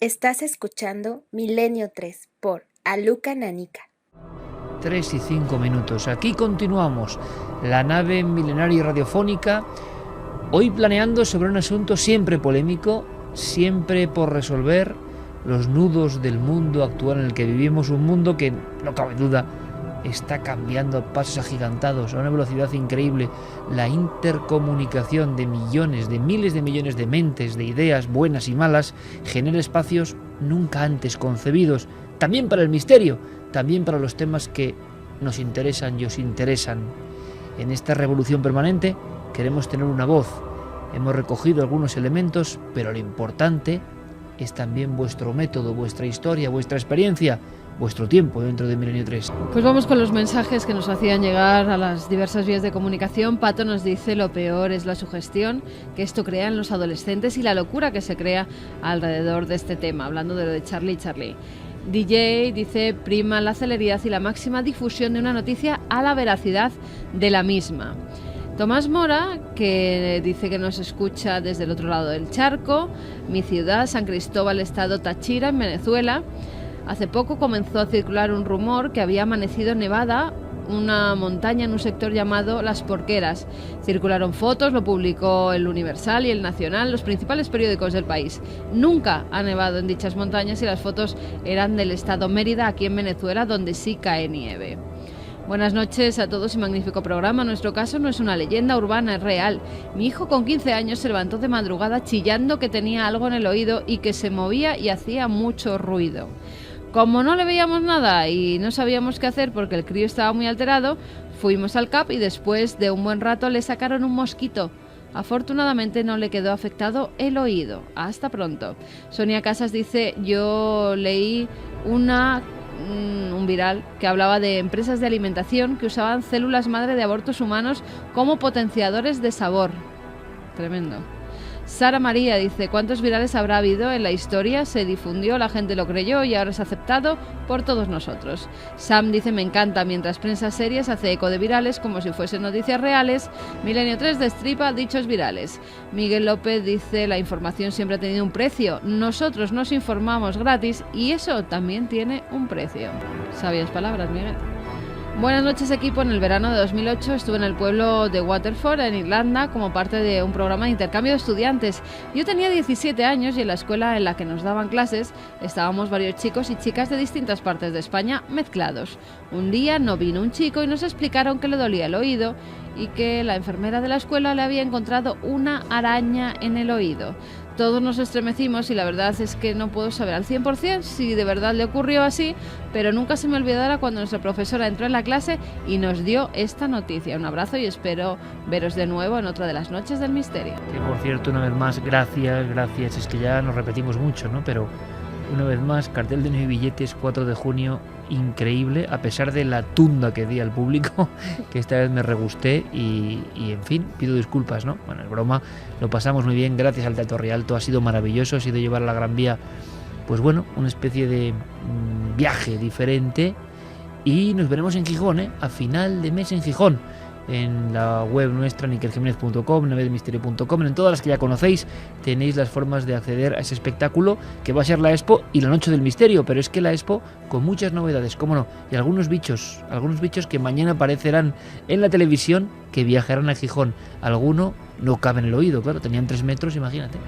Estás escuchando Milenio 3 por Aluka Nanika. 3 y 5 minutos. Aquí continuamos la nave milenaria radiofónica, hoy planeando sobre un asunto siempre polémico, siempre por resolver, los nudos del mundo actual en el que vivimos, un mundo que, no cabe duda, está cambiando a pasos agigantados, a una velocidad increíble. La intercomunicación de millones, de miles de millones de mentes, de ideas buenas y malas, genera espacios nunca antes concebidos, también para el misterio, también para los temas que nos interesan y os interesan. En esta revolución permanente queremos tener una voz. Hemos recogido algunos elementos, pero lo importante es también vuestro método, vuestra historia, vuestra experiencia, vuestro tiempo dentro de Milenio 3. Pues vamos con los mensajes que nos hacían llegar a las diversas vías de comunicación. Pato nos dice: lo peor es la sugestión que esto crea en los adolescentes y la locura que se crea alrededor de este tema, hablando de lo de Charlie. DJ dice: prima la celeridad y la máxima difusión de una noticia a la veracidad de la misma. Tomás Mora, que dice que nos escucha desde el otro lado del charco, mi ciudad, San Cristóbal, estado Táchira, en Venezuela. Hace poco comenzó a circular un rumor que había amanecido nevada una montaña en un sector llamado Las Porqueras. Circularon fotos, lo publicó el Universal y el Nacional, los principales periódicos del país. Nunca ha nevado en dichas montañas y las fotos eran del estado Mérida, aquí en Venezuela, donde sí cae nieve. Buenas noches a todos y magnífico programa. Nuestro caso no es una leyenda urbana, es real. Mi hijo con 15 años se levantó de madrugada chillando que tenía algo en el oído y que se movía y hacía mucho ruido. Como no le veíamos nada y no sabíamos qué hacer porque el crío estaba muy alterado, fuimos al CAP y después de un buen rato le sacaron un mosquito. Afortunadamente no le quedó afectado el oído. Hasta pronto. Sonia Casas dice: yo leí un viral que hablaba de empresas de alimentación que usaban células madre de abortos humanos como potenciadores de sabor. Tremendo. Sara María dice: ¿cuántos virales habrá habido en la historia? Se difundió, la gente lo creyó y ahora es aceptado por todos nosotros. Sam dice: me encanta, mientras prensa series hace eco de virales como si fuesen noticias reales. Milenio 3 destripa dichos virales. Miguel López dice: la información siempre ha tenido un precio. Nosotros nos informamos gratis y eso también tiene un precio. Sabias palabras, Miguel. Buenas noches, equipo. En el verano de 2008 estuve en el pueblo de Waterford, en Irlanda, como parte de un programa de intercambio de estudiantes. Yo tenía 17 años y en la escuela en la que nos daban clases estábamos varios chicos y chicas de distintas partes de España mezclados. Un día no vino un chico y nos explicaron que le dolía el oído y que la enfermera de la escuela le había encontrado una araña en el oído. Todos nos estremecimos y la verdad es que no puedo saber al 100% si de verdad le ocurrió así, pero nunca se me olvidará cuando nuestra profesora entró en la clase y nos dio esta noticia. Un abrazo y espero veros de nuevo en otra de las noches del misterio. Que por cierto, una vez más, gracias, es que ya nos repetimos mucho, ¿no? Pero una vez más, cartel de 9 billetes, 4 de junio, increíble, a pesar de la tunda que di al público, que esta vez me regusté y en fin, pido disculpas, ¿no? Bueno, es broma, lo pasamos muy bien, gracias al Teatro Rialto, ha sido maravilloso, ha sido llevar a la Gran Vía, pues bueno, una especie de viaje diferente y nos veremos en Gijón, a final de mes en Gijón. En la web nuestra, nikeljimenez.com, navedemisterio.com, en todas las que ya conocéis tenéis las formas de acceder a ese espectáculo que va a ser la Expo y la Noche del Misterio, pero es que la Expo con muchas novedades, cómo no, y algunos bichos que mañana aparecerán en la televisión que viajarán a Gijón. Alguno no cabe en el oído, claro, tenían 3 metros, imagínate.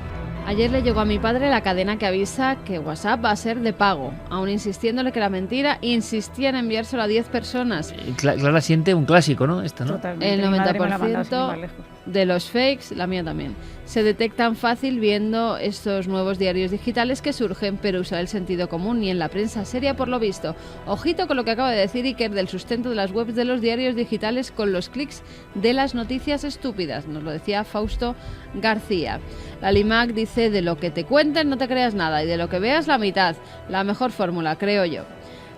Ayer le llegó a mi padre la cadena que avisa que WhatsApp va a ser de pago. Aún insistiéndole que era mentira, insistía en enviárselo a 10 personas. Clara siente un clásico, ¿no? Esto, ¿no? Totalmente. El 90% de los fakes, la mía también, se detectan fácil viendo estos nuevos diarios digitales que surgen, pero usar el sentido común y en la prensa seria por lo visto. Ojito con lo que acaba de decir Iker del sustento de las webs de los diarios digitales con los clics de las noticias estúpidas. Nos lo decía Fausto García. La Limac dice: de lo que te cuenten no te creas nada y de lo que veas la mitad. La mejor fórmula, creo yo.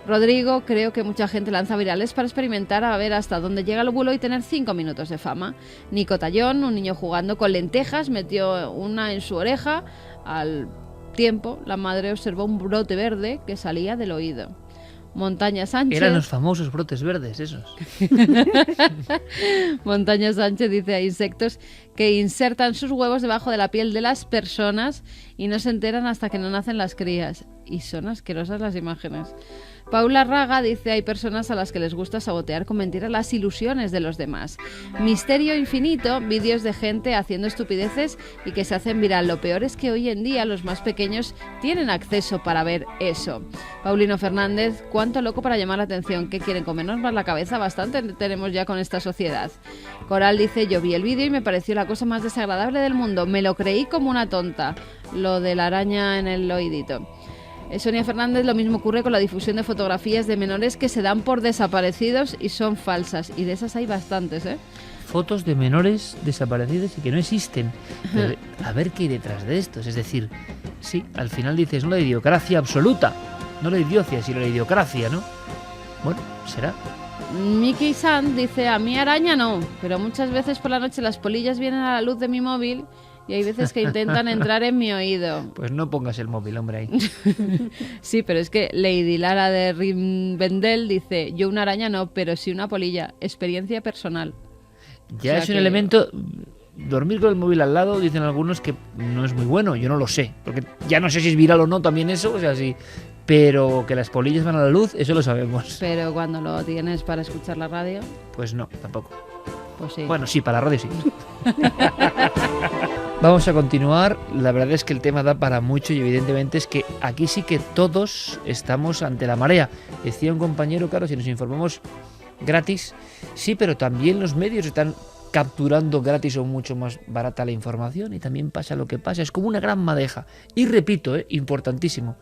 Rodrigo: creo que mucha gente lanza virales para experimentar a ver hasta dónde llega el bulo y tener 5 minutos de fama. Nico Tallón: un niño jugando con lentejas metió una en su oreja. Al tiempo, la madre observó un brote verde que salía del oído. Montaña Sánchez. Eran los famosos brotes verdes esos. Montaña Sánchez dice: hay insectos que insertan sus huevos debajo de la piel de las personas y no se enteran hasta que no nacen las crías. Y son asquerosas las imágenes. Paula Raga dice: hay personas a las que les gusta sabotear con mentiras las ilusiones de los demás. Misterio Infinito, vídeos de gente haciendo estupideces y que se hacen viral. Lo peor es que hoy en día los más pequeños tienen acceso para ver eso. Paulino Fernández: cuánto loco para llamar la atención. ¿Qué quieren, comernos más la cabeza? Bastante tenemos ya con esta sociedad. Coral dice: yo vi el vídeo y me pareció la cosa más desagradable del mundo. Me lo creí como una tonta. Lo de la araña en el oídito. Sonia Fernández: lo mismo ocurre con la difusión de fotografías de menores que se dan por desaparecidos y son falsas. Y de esas hay bastantes, ¿eh? Fotos de menores desaparecidos y que no existen. Pero, a ver qué hay detrás de estos. Es decir, sí, al final dices, no la idiocracia absoluta. No la idiocia, sino la idiocracia, ¿no? Bueno, será. Mickey Sand dice: a mí araña no, pero muchas veces por la noche las polillas vienen a la luz de mi móvil y hay veces que intentan entrar en mi oído. Pues no pongas el móvil, hombre, ahí. Sí, pero es que Lady Lara de Rivendell dice: yo una araña no, pero sí una polilla. Experiencia personal. Ya O sea es un que... elemento... Dormir con el móvil al lado, dicen algunos que no es muy bueno. Yo no lo sé, porque ya no sé si es viral o no también eso, o sea, sí. Pero que las polillas van a la luz, eso lo sabemos. Pero cuando lo tienes para escuchar la radio, Pues no, tampoco. pues sí. Bueno, sí, para la radio sí. Vamos a continuar. La verdad es que el tema da para mucho y evidentemente es que aquí sí que todos estamos ante la marea. Decía un compañero, claro, si nos informamos gratis, sí, pero también los medios están capturando gratis o mucho más barata la información y también pasa lo que pasa. Es como una gran madeja. Y repito, importantísimo.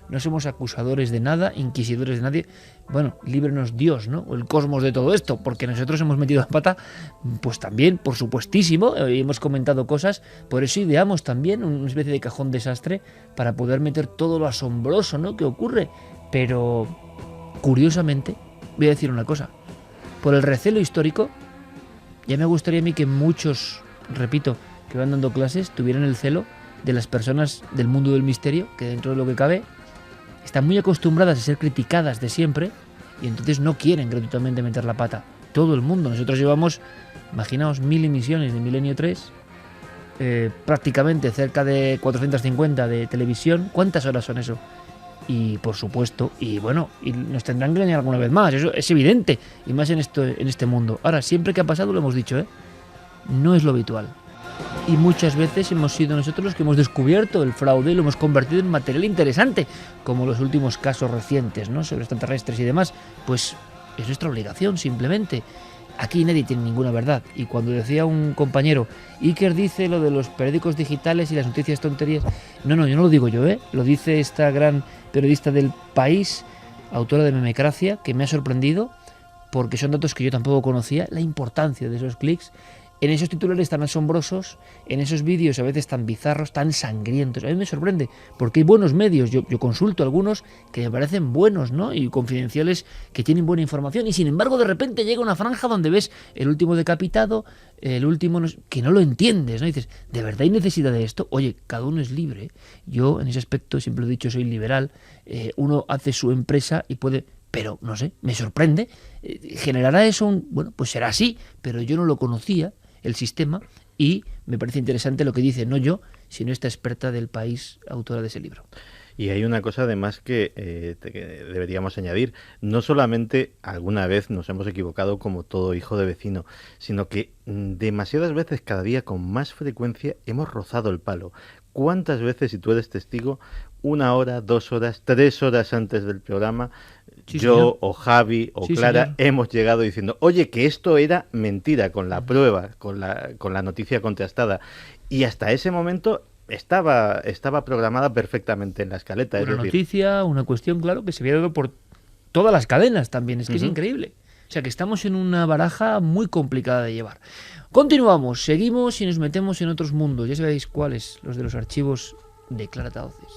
No somos acusadores de nada, inquisidores de nadie. Bueno, líbrenos Dios, ¿no? O el cosmos de todo esto, porque nosotros hemos metido la pata, pues también, por supuestísimo, hemos comentado cosas, por eso ideamos también una especie de cajón desastre para poder meter todo lo asombroso, ¿no?, que ocurre. Pero, curiosamente, voy a decir una cosa. Por el recelo histórico, ya me gustaría a mí que muchos, repito, que van dando clases, tuvieran el celo de las personas del mundo del misterio, que dentro de lo que cabe están muy acostumbradas a ser criticadas de siempre y entonces no quieren gratuitamente meter la pata. Todo el mundo. Nosotros llevamos, imaginaos, 1000 emisiones de Milenio 3, prácticamente cerca de 450 de televisión. ¿Cuántas horas son eso? Y por supuesto, y bueno, y nos tendrán que engañar alguna vez más, eso es evidente, y más en este mundo. Ahora, siempre que ha pasado lo hemos dicho, no es lo habitual. Y muchas veces hemos sido nosotros los que hemos descubierto el fraude y lo hemos convertido en material interesante, como los últimos casos recientes, ¿no?, sobre extraterrestres y demás. Pues es nuestra obligación, simplemente. Aquí nadie tiene ninguna verdad. Y cuando decía un compañero, Iker dice lo de los periódicos digitales y las noticias tonterías, no, yo no lo digo yo, lo dice esta gran periodista del País, autora de Memecracia, que me ha sorprendido, porque son datos que yo tampoco conocía, la importancia de esos clics en esos titulares tan asombrosos, en esos vídeos a veces tan bizarros, tan sangrientos. A mí me sorprende, porque hay buenos medios, yo consulto algunos que me parecen buenos, ¿no?, y confidenciales, que tienen buena información, y sin embargo de repente llega una franja donde ves el último decapitado, el último, que no lo entiendes, ¿no? Y dices, ¿de verdad hay necesidad de esto? Oye, cada uno es libre. Yo en ese aspecto siempre lo he dicho, soy liberal. Uno hace su empresa y puede... Pero, no sé, me sorprende. ¿Generará eso bueno, pues será así, pero yo no lo conocía, el sistema, y me parece interesante lo que dice, no yo, sino esta experta del País, autora de ese libro. Y hay una cosa además que deberíamos añadir. No solamente alguna vez nos hemos equivocado como todo hijo de vecino, sino que demasiadas veces, cada día con más frecuencia, hemos rozado el palo. ¿Cuántas veces, si tú eres testigo, 1 hora, 2 horas, 3 horas antes del programa, sí, yo señor, o Javi o sí, Clara señor, hemos llegado diciendo, oye, que esto era mentira, con la prueba, con la noticia contrastada? Y hasta ese momento estaba programada perfectamente en la escaleta. Una noticia, una cuestión, claro, que se había dado por todas las cadenas también. Es que es increíble. O sea, que estamos en una baraja muy complicada de llevar. Continuamos, seguimos y nos metemos en otros mundos. Ya sabéis cuáles, los de los archivos de Clara Tauces.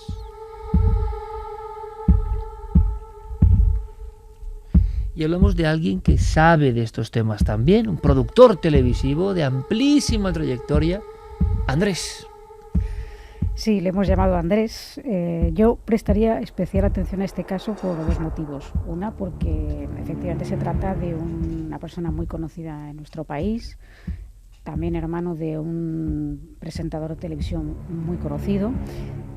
Y hablamos de alguien que sabe de estos temas también, un productor televisivo de amplísima trayectoria, Andrés. Sí, le hemos llamado Andrés. Yo prestaría especial atención a este caso por dos motivos. Una, porque efectivamente se trata de una persona muy conocida en nuestro país, también hermano de un presentador de televisión muy conocido,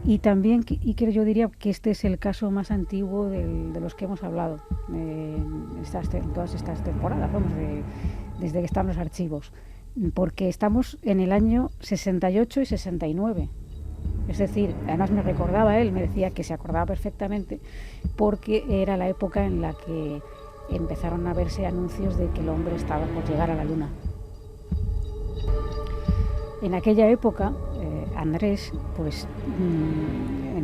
y también, y que yo diría que este es el caso más antiguo de los que hemos hablado en todas estas temporadas, desde que están los archivos, porque estamos en el año 68 y 69. Es decir, además me recordaba él, me decía que se acordaba perfectamente porque era la época en la que empezaron a verse anuncios de que el hombre estaba por llegar a la luna. En aquella época, Andrés, pues,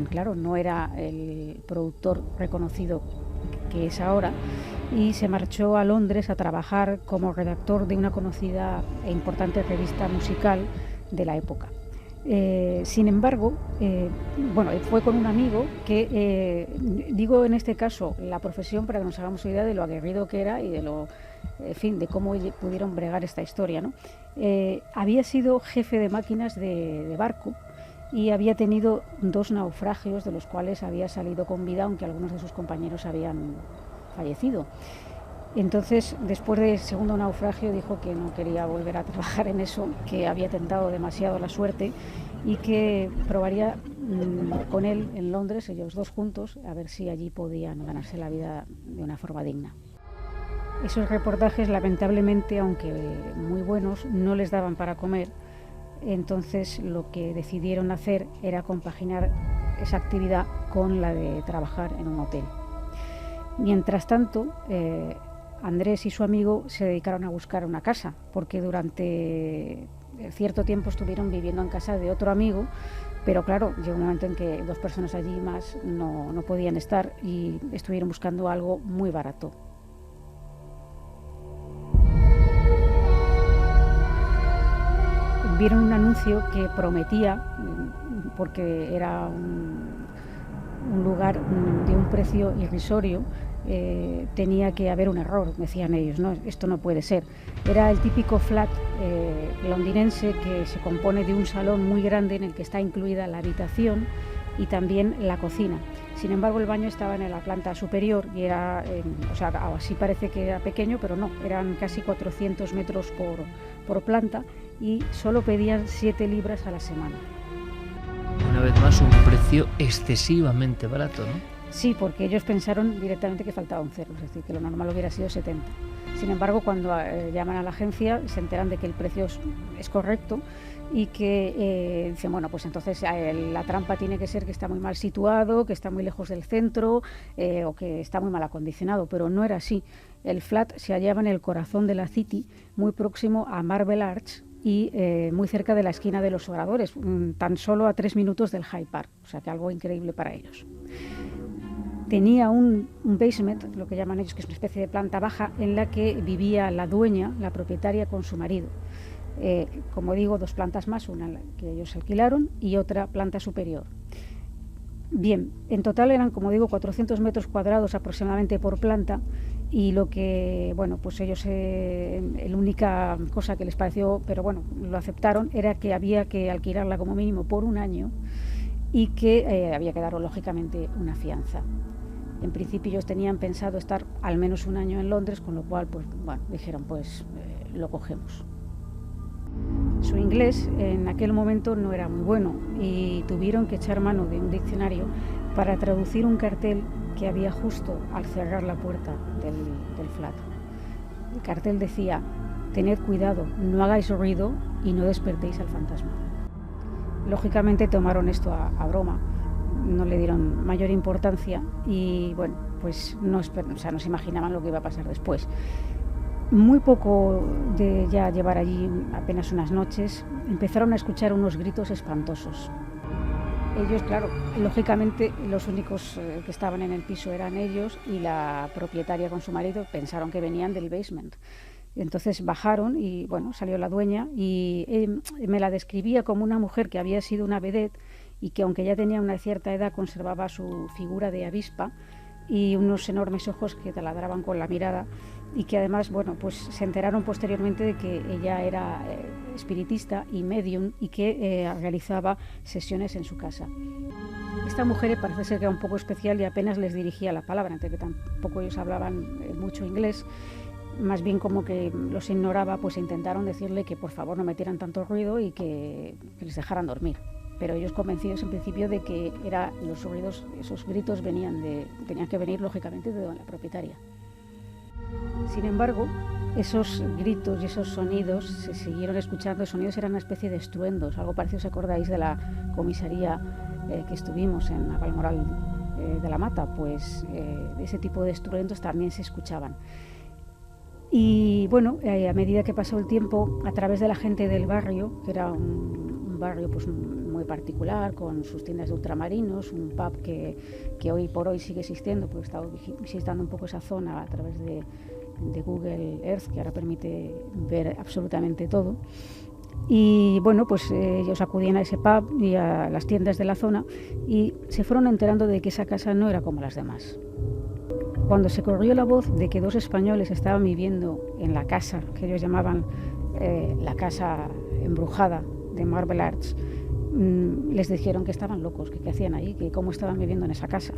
claro, no era el productor reconocido que es ahora, y se marchó a Londres a trabajar como redactor de una conocida e importante revista musical de la época. Sin embargo, fue con un amigo que, digo en este caso la profesión para que nos hagamos una idea de lo aguerrido que era y de cómo pudieron bregar esta historia, ¿no? Había sido jefe de máquinas de barco y había tenido 2 naufragios de los cuales había salido con vida, aunque algunos de sus compañeros habían fallecido. Entonces, después del segundo naufragio, dijo que no quería volver a trabajar en eso, que había tentado demasiado la suerte y que probaría con él en Londres, ellos dos juntos, a ver si allí podían ganarse la vida de una forma digna. Esos reportajes, lamentablemente, aunque muy buenos, no les daban para comer. Entonces, lo que decidieron hacer era compaginar esa actividad con la de trabajar en un hotel. Mientras tanto, Andrés y su amigo se dedicaron a buscar una casa, porque durante cierto tiempo estuvieron viviendo en casa de otro amigo, pero claro, llegó un momento en que 2 personas allí más no podían estar y estuvieron buscando algo muy barato. Vieron un anuncio que prometía, porque era un lugar de un precio irrisorio, tenía que haber un error, decían ellos, ¿no? Esto no puede ser. Era el típico flat londinense que se compone de un salón muy grande en el que está incluida la habitación y también la cocina. Sin embargo, el baño estaba en la planta superior y era, así parece que era pequeño, pero no, eran casi 400 metros por planta y solo pedían 7 libras a la semana. Una vez más, un precio excesivamente barato, ¿no? Sí, porque ellos pensaron directamente que faltaba un cero, es decir, que lo normal hubiera sido 70. Sin embargo, cuando llaman a la agencia se enteran de que el precio es correcto y que dicen, bueno, pues entonces la trampa tiene que ser que está muy mal situado, que está muy lejos del centro o que está muy mal acondicionado, pero no era así. El flat se hallaba en el corazón de la City, muy próximo a Marble Arch y muy cerca de la esquina de los Oradores, tan solo a 3 minutos del Hyde Park, o sea que algo increíble para ellos. Tenía un basement, lo que llaman ellos, que es una especie de planta baja, en la que vivía la dueña, la propietaria, con su marido. Como digo, 2 plantas más, una que ellos alquilaron y otra planta superior. Bien, en total eran, como digo, 400 metros cuadrados aproximadamente por planta y lo que, bueno, pues ellos, la única cosa que les pareció, pero bueno, lo aceptaron, era que había que alquilarla como mínimo por 1 año y que había que dar, lógicamente, una fianza. En principio ellos tenían pensado estar al menos 1 año en Londres, con lo cual, pues bueno, dijeron, pues lo cogemos. Su inglés en aquel momento no era muy bueno y tuvieron que echar mano de un diccionario para traducir un cartel que había justo al cerrar la puerta del flat. El cartel decía: tened cuidado, no hagáis ruido y no despertéis al fantasma. Lógicamente tomaron esto a broma, no le dieron mayor importancia y bueno, pues no se imaginaban lo que iba a pasar después. Muy poco de ya llevar allí, apenas unas noches, empezaron a escuchar unos gritos espantosos. Ellos, claro, lógicamente los únicos que estaban en el piso eran ellos y la propietaria con su marido, pensaron que venían del basement. Entonces bajaron y bueno, salió la dueña y me la describía como una mujer que había sido una vedette y que aunque ya tenía una cierta edad conservaba su figura de avispa y unos enormes ojos que taladraban con la mirada y que además, bueno, pues se enteraron posteriormente de que ella era espiritista y medium y que realizaba sesiones en su casa. Esta mujer parece ser que era un poco especial y apenas les dirigía la palabra, entre que tampoco ellos hablaban mucho inglés, más bien como que los ignoraba, pues intentaron decirle que por favor no metieran tanto ruido y que les dejaran dormir. Pero ellos convencidos en principio de que los ruidos, esos gritos tenían que venir lógicamente de la propietaria. Sin embargo, esos gritos y esos sonidos se siguieron escuchando. Los sonidos eran una especie de estruendos, algo parecido, ¿os acordáis de la comisaría que estuvimos en Navalmoral de la Mata? Pues ese tipo de estruendos también se escuchaban. Y bueno, a medida que pasó el tiempo, a través de la gente del barrio, que era un barrio pues muy particular, con sus tiendas de ultramarinos, un pub que hoy por hoy sigue existiendo, porque he estado visitando un poco esa zona a través de Google Earth, que ahora permite ver absolutamente todo. Y bueno, pues ellos acudían a ese pub y a las tiendas de la zona y se fueron enterando de que esa casa no era como las demás. Cuando se corrió la voz de que 2 españoles estaban viviendo en la casa que ellos llamaban la casa embrujada de Marble Arch, les dijeron que estaban locos, que qué hacían ahí, que cómo estaban viviendo en esa casa.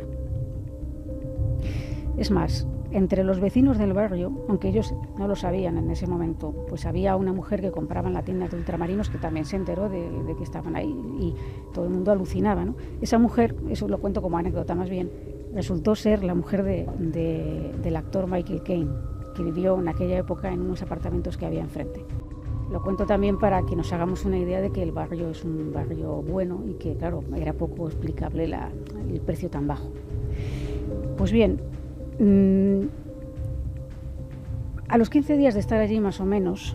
Es más, entre los vecinos del barrio, aunque ellos no lo sabían en ese momento, pues había una mujer que compraba en la tienda de ultramarinos que también se enteró de que estaban ahí y todo el mundo alucinaba, ¿no? Esa mujer, eso lo cuento como anécdota más bien, resultó ser la mujer del actor Michael Caine, que vivió en aquella época en unos apartamentos que había enfrente. Lo cuento también para que nos hagamos una idea de que el barrio es un barrio bueno y que, claro, era poco explicable el precio tan bajo. Pues bien, a los 15 días de estar allí más o menos,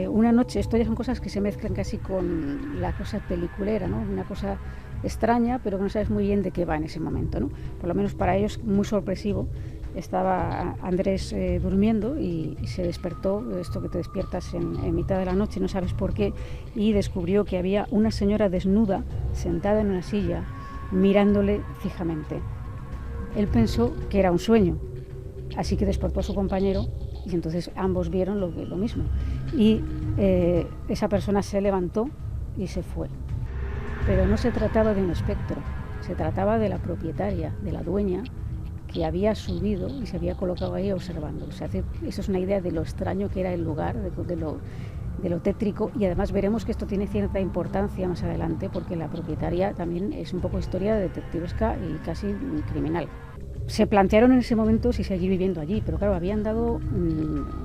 una noche, esto ya son cosas que se mezclan casi con la cosa peliculera, ¿no? Una cosa extraña, pero que no sabes muy bien de qué va en ese momento, ¿no? Por lo menos para ellos, muy sorpresivo. Estaba Andrés durmiendo y se despertó, esto que te despiertas en mitad de la noche, no sabes por qué, y descubrió que había una señora desnuda sentada en una silla mirándole fijamente. Él pensó que era un sueño, así que despertó a su compañero y entonces ambos vieron lo mismo. Y esa persona se levantó y se fue. Pero no se trataba de un espectro, se trataba de la propietaria, de la dueña, que había subido y se había colocado ahí observando. O sea, eso es una idea de lo extraño que era el lugar, de lo tétrico, y además veremos que esto tiene cierta importancia más adelante porque la propietaria también es un poco historia detectivesca y casi criminal. Se plantearon en ese momento si seguir viviendo allí, pero claro, habían dado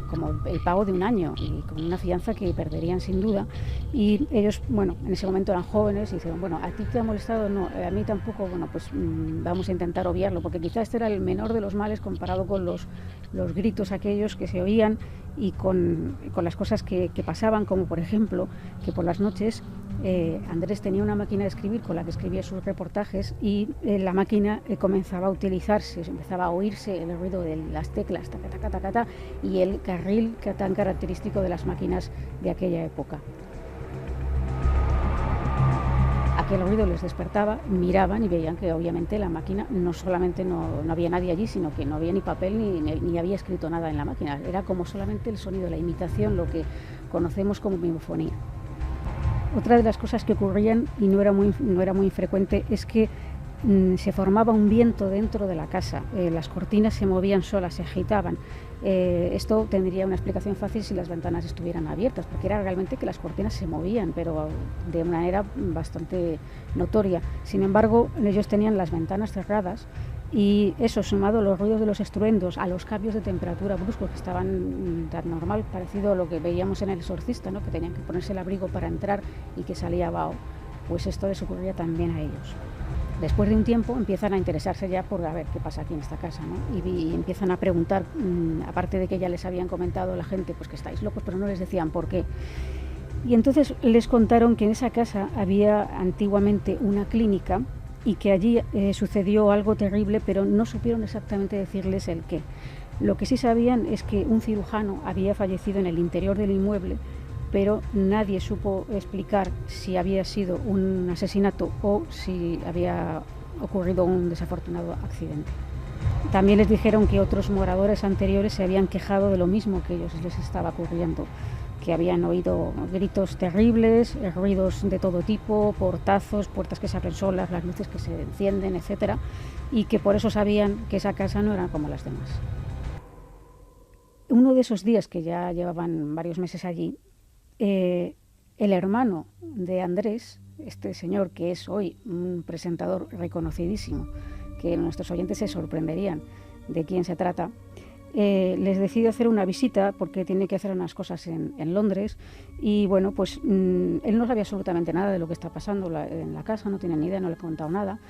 como el pago de un año y con una fianza que perderían sin duda. Y ellos, bueno, en ese momento eran jóvenes y dijeron, bueno, ¿a ti te ha molestado? No, a mí tampoco, bueno, pues vamos a intentar obviarlo, porque quizás este era el menor de los males comparado con los gritos aquellos que se oían y con las cosas que pasaban, como por ejemplo, que por las noches Andrés tenía una máquina de escribir con la que escribía sus reportajes y la máquina comenzaba a utilizarse, empezaba a oírse el ruido de las teclas, taca, taca, taca, taca, y el carril tan característico de las máquinas de aquella época. Aquel ruido les despertaba, miraban y veían que obviamente la máquina no solamente no había nadie allí, sino que no había ni papel ni había escrito nada en la máquina. Era como solamente el sonido, la imitación, lo que conocemos como mimefonía. Otra de las cosas que ocurrían, y no era muy frecuente, es que se formaba un viento dentro de la casa, las cortinas se movían solas, se agitaban. Esto tendría una explicación fácil si las ventanas estuvieran abiertas, porque era realmente que las cortinas se movían, pero de una manera bastante notoria. Sin embargo, ellos tenían las ventanas cerradas y eso, sumado a los ruidos de los estruendos, a los cambios de temperatura bruscos que estaban tan normal, parecido a lo que veíamos en El Exorcista, ¿no? Que tenían que ponerse el abrigo para entrar y que salía vaho, pues esto les ocurría también a ellos. Después de un tiempo empiezan a interesarse ya por a ver qué pasa aquí en esta casa, ¿no? Y empiezan a preguntar, aparte de que ya les habían comentado la gente pues que estáis locos, pero no les decían por qué. Y entonces les contaron que en esa casa había antiguamente una clínica y que allí sucedió algo terrible, pero no supieron exactamente decirles el qué. Lo que sí sabían es que un cirujano había fallecido en el interior del inmueble, pero nadie supo explicar si había sido un asesinato o si había ocurrido un desafortunado accidente. También les dijeron que otros moradores anteriores se habían quejado de lo mismo que ellos les estaba ocurriendo, que habían oído gritos terribles, ruidos de todo tipo, portazos, puertas que se abren solas, las luces que se encienden, etcétera, y que por eso sabían que esa casa no era como las demás. Uno de esos días, que ya llevaban varios meses allí, el hermano de Andrés, este señor que es hoy un presentador reconocidísimo, que nuestros oyentes se sorprenderían de quién se trata, les decide hacer una visita porque tiene que hacer unas cosas en Londres y bueno, pues él no sabía absolutamente nada de lo que está pasando en la casa, no tiene ni idea, no le he contado nada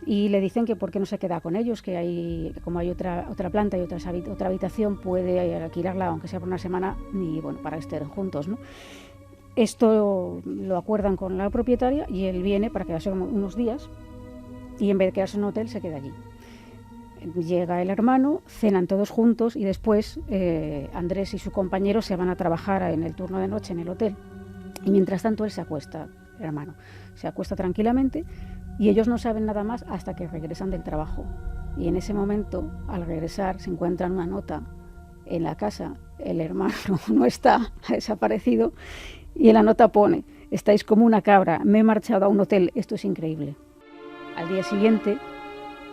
y le dicen que por qué no se queda con ellos, que como hay otra planta y otra habitación puede alquilarla aunque sea por una semana y bueno, para estar juntos, ¿no? Esto lo acuerdan con la propietaria y él viene para quedarse como unos días y en vez de quedarse en un hotel se queda allí. Llega el hermano, cenan todos juntos y después Andrés y su compañero se van a trabajar en el turno de noche en el hotel. Y mientras tanto él se acuesta, el hermano, se acuesta tranquilamente y ellos no saben nada más hasta que regresan del trabajo. Y en ese momento, al regresar, se encuentran una nota en la casa, el hermano no está, ha desaparecido, y en la nota pone: estáis como una cabra, me he marchado a un hotel, esto es increíble. Al día siguiente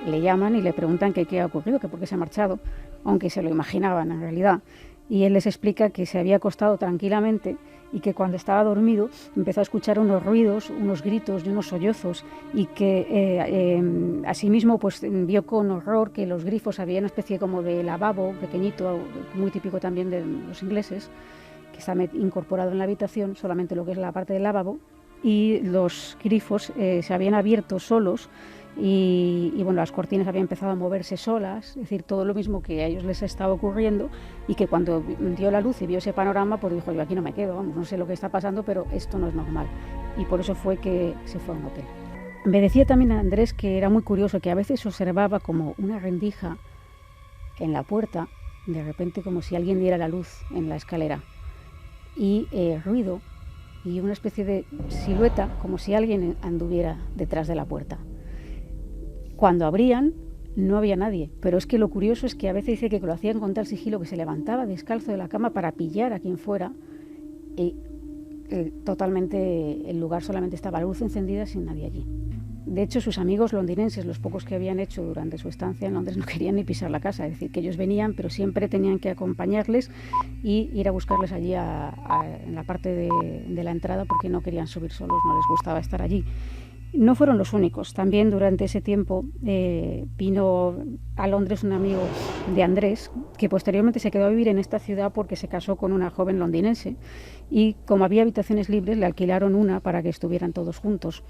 le llaman y le preguntan que qué ha ocurrido, que por qué se ha marchado, aunque se lo imaginaban en realidad. Y él les explica que se había acostado tranquilamente y que cuando estaba dormido empezó a escuchar unos ruidos, unos gritos y unos sollozos y que asimismo pues vio con horror que los grifos había una especie como de lavabo pequeñito, muy típico también de los ingleses, que está incorporado en la habitación, solamente lo que es la parte del lavabo, y los grifos se habían abierto solos. Y bueno, las cortinas habían empezado a moverse solas, es decir, todo lo mismo que a ellos les estaba ocurriendo y que cuando dio la luz y vio ese panorama, pues dijo: yo aquí no me quedo, vamos, no sé lo que está pasando, pero esto no es normal. Y por eso fue que se fue a un hotel. Me decía también Andrés que era muy curioso, que a veces observaba como una rendija en la puerta, de repente como si alguien diera la luz en la escalera, y ruido y una especie de silueta como si alguien anduviera detrás de la puerta. Cuando abrían no había nadie, pero es que lo curioso es que a veces dice que lo hacían con tal sigilo que se levantaba descalzo de la cama para pillar a quien fuera y totalmente el lugar solamente estaba la luz encendida sin nadie allí. De hecho, sus amigos londinenses, los pocos que habían hecho durante su estancia en Londres, no querían ni pisar la casa, es decir, que ellos venían, pero siempre tenían que acompañarles y ir a buscarles allí en la parte de la entrada porque no querían subir solos, no les gustaba estar allí. No fueron los únicos. También durante ese tiempo vino a Londres un amigo de Andrés, que posteriormente se quedó a vivir en esta ciudad porque se casó con una joven londinense y como había habitaciones libres le alquilaron una para que estuvieran todos juntos,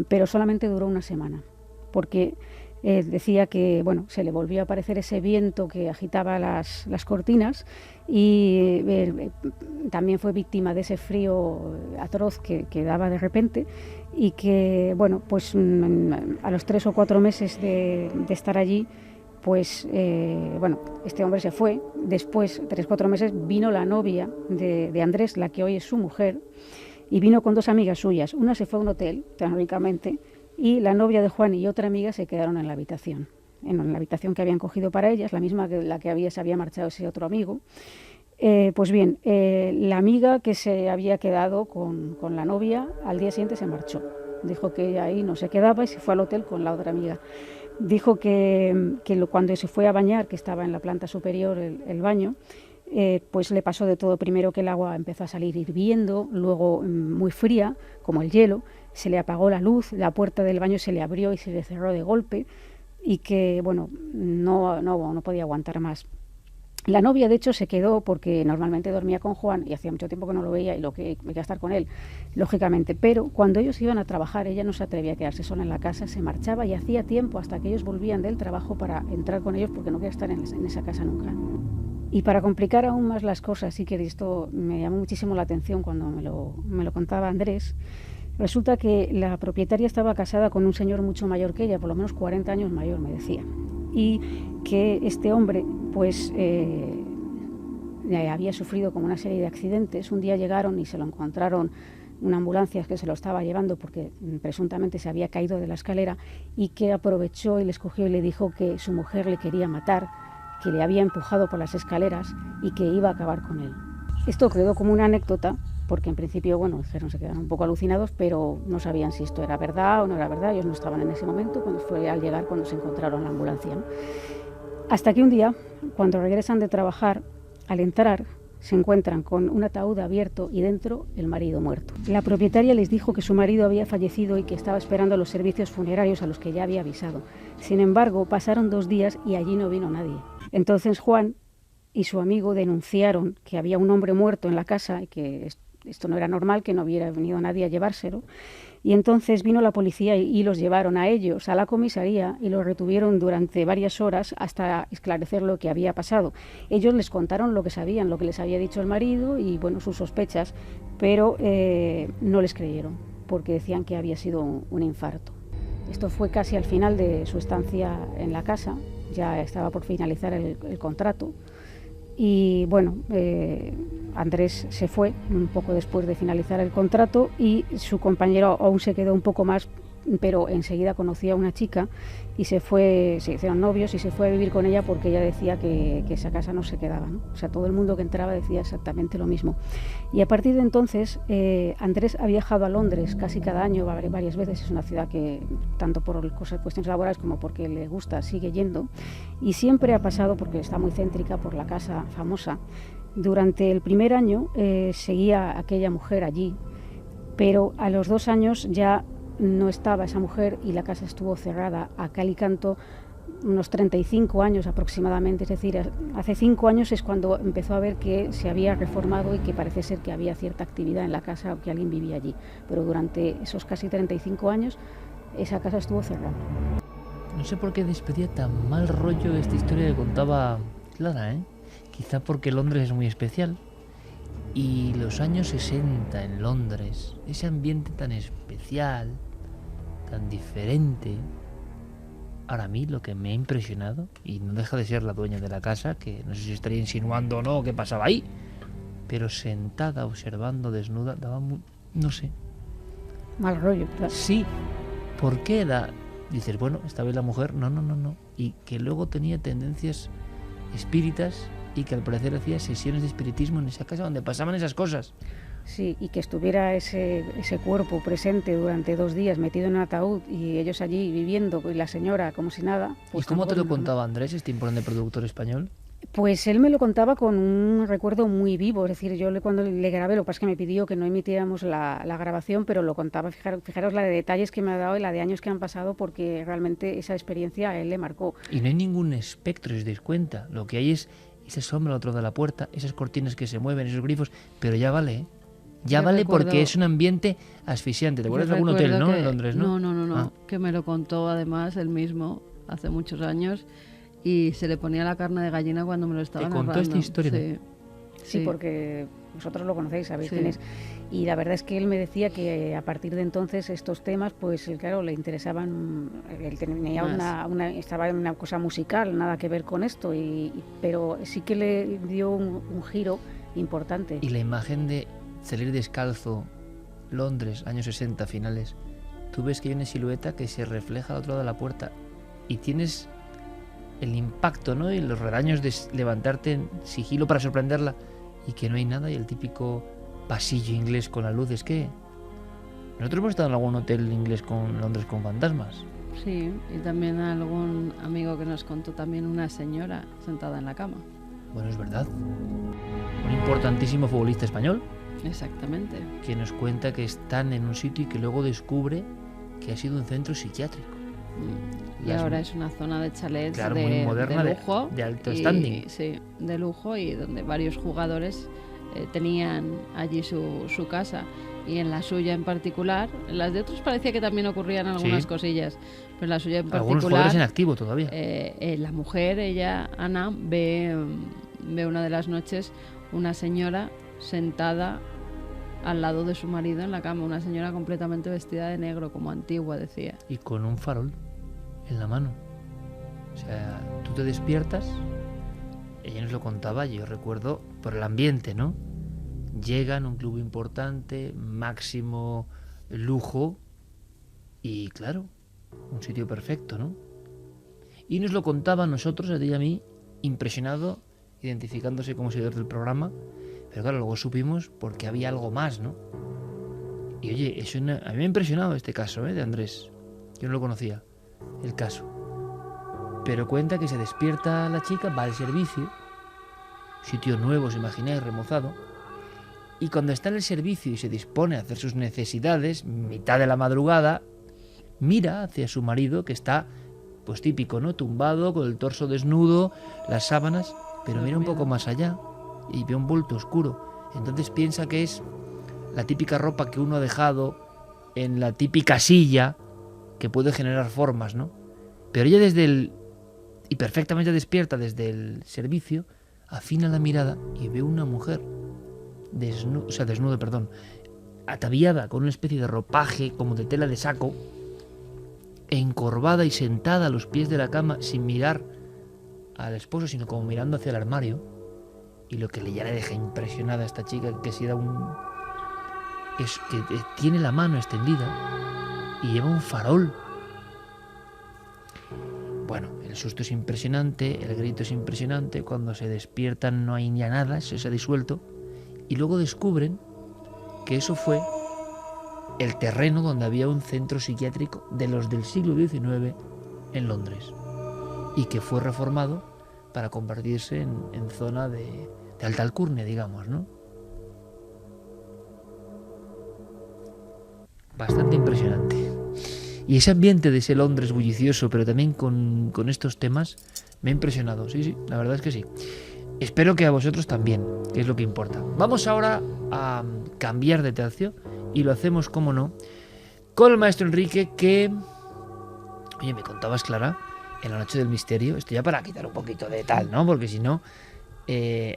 pero solamente duró una semana porque decía que bueno, se le volvió a aparecer ese viento que agitaba las cortinas y también fue víctima de ese frío atroz que daba de repente y que bueno, pues a los 3 o 4 meses de estar allí, pues bueno, este hombre se fue. Después, 3 o 4 meses, vino la novia de Andrés, la que hoy es su mujer, y vino con 2 amigas suyas. Una se fue a un hotel, tan ricamente, y la novia de Juan y otra amiga se quedaron en la habitación que habían cogido para ellas, la misma que la que se había marchado ese otro amigo. Pues bien, la amiga que se había quedado con la novia al día siguiente se marchó. Dijo que ella ahí no se quedaba y se fue al hotel con la otra amiga. Dijo que cuando se fue a bañar, que estaba en la planta superior el baño, pues le pasó de todo. Primero que el agua empezó a salir hirviendo, luego muy fría, como el hielo, se le apagó la luz, la puerta del baño se le abrió y se le cerró de golpe y que bueno, no podía aguantar más. La novia, de hecho, se quedó porque normalmente dormía con Juan y hacía mucho tiempo que no lo veía y lo que quería estar con él, lógicamente. Pero cuando ellos iban a trabajar, ella no se atrevía a quedarse sola en la casa, se marchaba y hacía tiempo hasta que ellos volvían del trabajo para entrar con ellos porque no quería estar en esa casa nunca. Y para complicar aún más las cosas, sí que esto me llamó muchísimo la atención cuando me lo contaba Andrés. Resulta que la propietaria estaba casada con un señor mucho mayor que ella, por lo menos 40 años mayor, me decía. Y que este hombre pues había sufrido como una serie de accidentes. Un día llegaron y se lo encontraron una ambulancia que se lo estaba llevando porque presuntamente se había caído de la escalera, y que aprovechó y le escogió y le dijo que su mujer le quería matar, que le había empujado por las escaleras y que iba a acabar con él. Esto quedó como una anécdota, porque en principio, bueno, se quedaron un poco alucinados, pero no sabían si esto era verdad o no era verdad. Ellos no estaban en ese momento, cuando fue al llegar, cuando se encontraron la ambulancia, ¿no? Hasta que un día, cuando regresan de trabajar, al entrar, se encuentran con un ataúd abierto y dentro el marido muerto. La propietaria les dijo que su marido había fallecido y que estaba esperando los servicios funerarios a los que ya había avisado. Sin embargo, pasaron 2 días y allí no vino nadie. Entonces Juan y su amigo denunciaron que había un hombre muerto en la casa y que esto no era normal, que no hubiera venido nadie a llevárselo. Y entonces vino la policía y los llevaron a ellos a la comisaría y los retuvieron durante varias horas hasta esclarecer lo que había pasado. Ellos les contaron lo que sabían, lo que les había dicho el marido y, bueno, sus sospechas, pero no les creyeron porque decían que había sido un infarto. Esto fue casi al final de su estancia en la casa, ya estaba por finalizar el contrato. Y bueno, Andrés se fue un poco después de finalizar el contrato y su compañero aún se quedó un poco más, pero enseguida conoció a una chica y se hicieron novios y se fue a vivir con ella porque ella decía que esa casa no se quedaba, ¿no? O sea, todo el mundo que entraba decía exactamente lo mismo. Y a partir de entonces, Andrés ha viajado a Londres casi cada año, varias veces. Es una ciudad que, tanto por cuestiones laborales como porque le gusta, sigue yendo. Y siempre ha pasado, porque está muy céntrica, por la casa famosa. Durante el primer año seguía aquella mujer allí, pero a los 2 años ya no estaba esa mujer y la casa estuvo cerrada a cal y canto unos 35 años aproximadamente. Es decir, hace 5 años es cuando empezó a ver que se había reformado y que parece ser que había cierta actividad en la casa o que alguien vivía allí. Pero durante esos casi 35 años esa casa estuvo cerrada. No sé por qué despedía tan mal rollo esta historia que contaba Clara, ¿eh? Quizá porque Londres es muy especial. Y los años 60 en Londres, ese ambiente tan especial, tan diferente. Ahora, a mí lo que me ha impresionado, y no deja de ser la dueña de la casa, que no sé si estaría insinuando o no qué pasaba ahí, pero sentada, observando, desnuda, daba no sé. Mal rollo, claro. Sí, ¿por qué dices, bueno, esta vez la mujer, no. Y que luego tenía tendencias espíritas y que al parecer hacía sesiones de espiritismo en esa casa donde pasaban esas cosas. Sí, y que estuviera ese cuerpo presente durante 2 días metido en un ataúd y ellos allí viviendo y la señora como si nada. Pues ¿y cómo te lo contaba Andrés, este importante productor español? Pues él me lo contaba con un recuerdo muy vivo. Es decir, yo cuando le grabé, lo que pasa es que me pidió que no emitiéramos la grabación, pero lo contaba. Fijaros la de detalles que me ha dado y la de años que han pasado, porque realmente esa experiencia a él le marcó. Y no hay ningún espectro, si os dais cuenta. Lo que hay es esa sombra al otro lado de la puerta, esas cortinas que se mueven, esos grifos, pero ya vale, ¿eh? Ya vale, porque es un ambiente asfixiante. ¿Te acuerdas de algún hotel, no? En Londres, ¿no? No. Que me lo contó además él mismo hace muchos años y se le ponía la carne de gallina cuando me lo estaba narrando. ¿Te contó esta historia? Sí, porque vosotros lo conocéis, sabéis quién es. Y la verdad es que él me decía que a partir de entonces estos temas, pues claro, le interesaban. Él tenía estaba en una cosa musical, nada que ver con esto, pero sí que le dio un giro importante. Y la imagen de salir descalzo, Londres, años 60, finales, tú ves que hay una silueta que se refleja al otro lado de la puerta y tienes el impacto, ¿no? Y los redaños de levantarte en sigilo para sorprenderla y que no hay nada, y el típico pasillo inglés con las luces. ¿Qué? Nosotros hemos estado en algún hotel inglés con Londres con fantasmas. Sí, y también algún amigo que nos contó también una señora sentada en la cama. Bueno, es verdad. Un importantísimo futbolista español. Exactamente. Que nos cuenta que están en un sitio y que luego descubre que ha sido un centro psiquiátrico. Y ahora es una zona de chalets, claro, de, muy moderna, de lujo. De alto standing. Sí, de lujo, y donde varios jugadores tenían allí su casa. Y en la suya en particular, en las de otros parecía que también ocurrían algunas cosillas, pero en la suya en particular... Algunos jugadores en activo todavía. La mujer, ella, Ana, ve una de las noches una señora sentada al lado de su marido en la cama, una señora completamente vestida de negro, como antigua, decía. Y con un farol en la mano. O sea, tú te despiertas, ella nos lo contaba, yo recuerdo por el ambiente, ¿no? Llegan a un club importante, máximo lujo y claro, un sitio perfecto, ¿no? Y nos lo contaba a nosotros, a ti y a mí, impresionado, identificándose como seguidor del programa, pero claro, luego supimos porque había algo más, ¿no? Y oye, a mí me ha impresionado este caso, de Andrés. Yo no lo conocía, el caso. Pero cuenta que se despierta la chica, va al servicio, sitio nuevo, os imagináis, remozado, y cuando está en el servicio y se dispone a hacer sus necesidades, mitad de la madrugada, mira hacia su marido, que está, pues típico, ¿no? Tumbado, con el torso desnudo, las sábanas, pero mira un poco más allá y ve un bulto oscuro. Entonces piensa que es la típica ropa que uno ha dejado en la típica silla que puede generar formas, ¿no? Pero ella y perfectamente despierta desde el servicio, afina la mirada y ve una mujer desnuda, ataviada con una especie de ropaje como de tela de saco, encorvada y sentada a los pies de la cama sin mirar al esposo, sino como mirando hacia el armario. Y lo que ya le deja impresionada a esta chica, que si da es que tiene la mano extendida y lleva un farol. Bueno, el susto es impresionante, el grito es impresionante, cuando se despiertan no hay ya nada, se ha disuelto, y luego descubren que eso fue el terreno donde había un centro psiquiátrico de los del siglo XIX en Londres, y que fue reformado para convertirse en zona de alta alcurnia, digamos, ¿no? Bastante impresionante. Y ese ambiente de ese Londres bullicioso, pero también con estos temas, me ha impresionado. Sí, la verdad es que sí. Espero que a vosotros también, que es lo que importa. Vamos ahora a cambiar de tercio, y lo hacemos, como no, con el maestro Enrique, que... Oye, me contabas, Clara, en la noche del misterio, esto ya para quitar un poquito de tal, ¿no? Porque si no,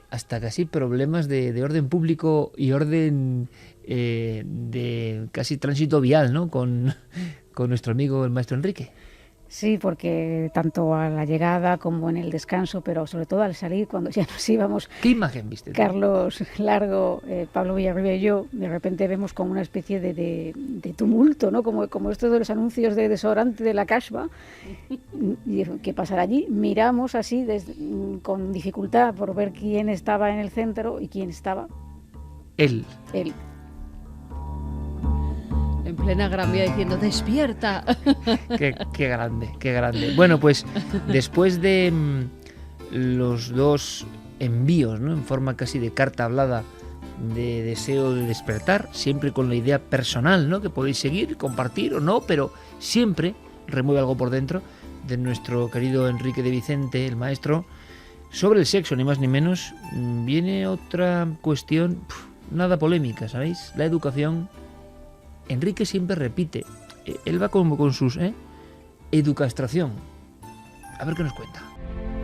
hasta casi problemas de orden público y orden de casi tránsito vial, ¿no? Con nuestro amigo el maestro Enrique. Sí, porque tanto a la llegada como en el descanso, pero sobre todo al salir, cuando ya nos íbamos... ¿Qué imagen viste? Carlos Largo, Pablo Villarribia y yo, de repente vemos como una especie de tumulto, ¿no? Como esto de los anuncios de desodorante de la Cashba. Y ¿qué pasará allí? Miramos así, con dificultad, por ver quién estaba en el centro y quién estaba. Él. En plena Gran Vía diciendo, ¡despierta! Qué grande. Bueno, pues después de los dos envíos, ¿no? En forma casi de carta hablada, de deseo de despertar, siempre con la idea personal, ¿no? Que podéis seguir, compartir o no, pero siempre remueve algo por dentro, de nuestro querido Enrique de Vicente, el maestro, sobre el sexo, ni más ni menos. Viene otra cuestión, nada polémica, ¿sabéis? La educación. Enrique siempre repite, él va como con sus educastración. A ver qué nos cuenta.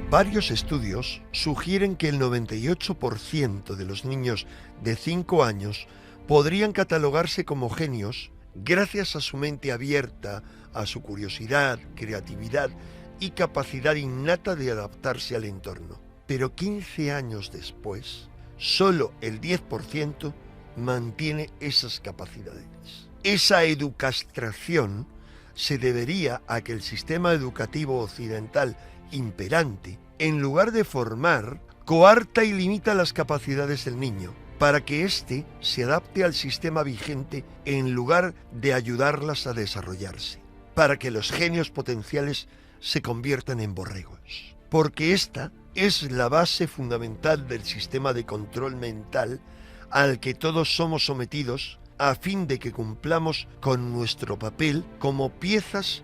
Varios estudios sugieren que el 98% de los niños de 5 años podrían catalogarse como genios gracias a su mente abierta, a su curiosidad, creatividad y capacidad innata de adaptarse al entorno. Pero 15 años después, solo el 10% mantiene esas capacidades. Esa educastración se debería a que el sistema educativo occidental imperante, en lugar de formar, coarta y limita las capacidades del niño, para que éste se adapte al sistema vigente en lugar de ayudarlas a desarrollarse, para que los genios potenciales se conviertan en borregos. Porque esta es la base fundamental del sistema de control mental al que todos somos sometidos, a fin de que cumplamos con nuestro papel como piezas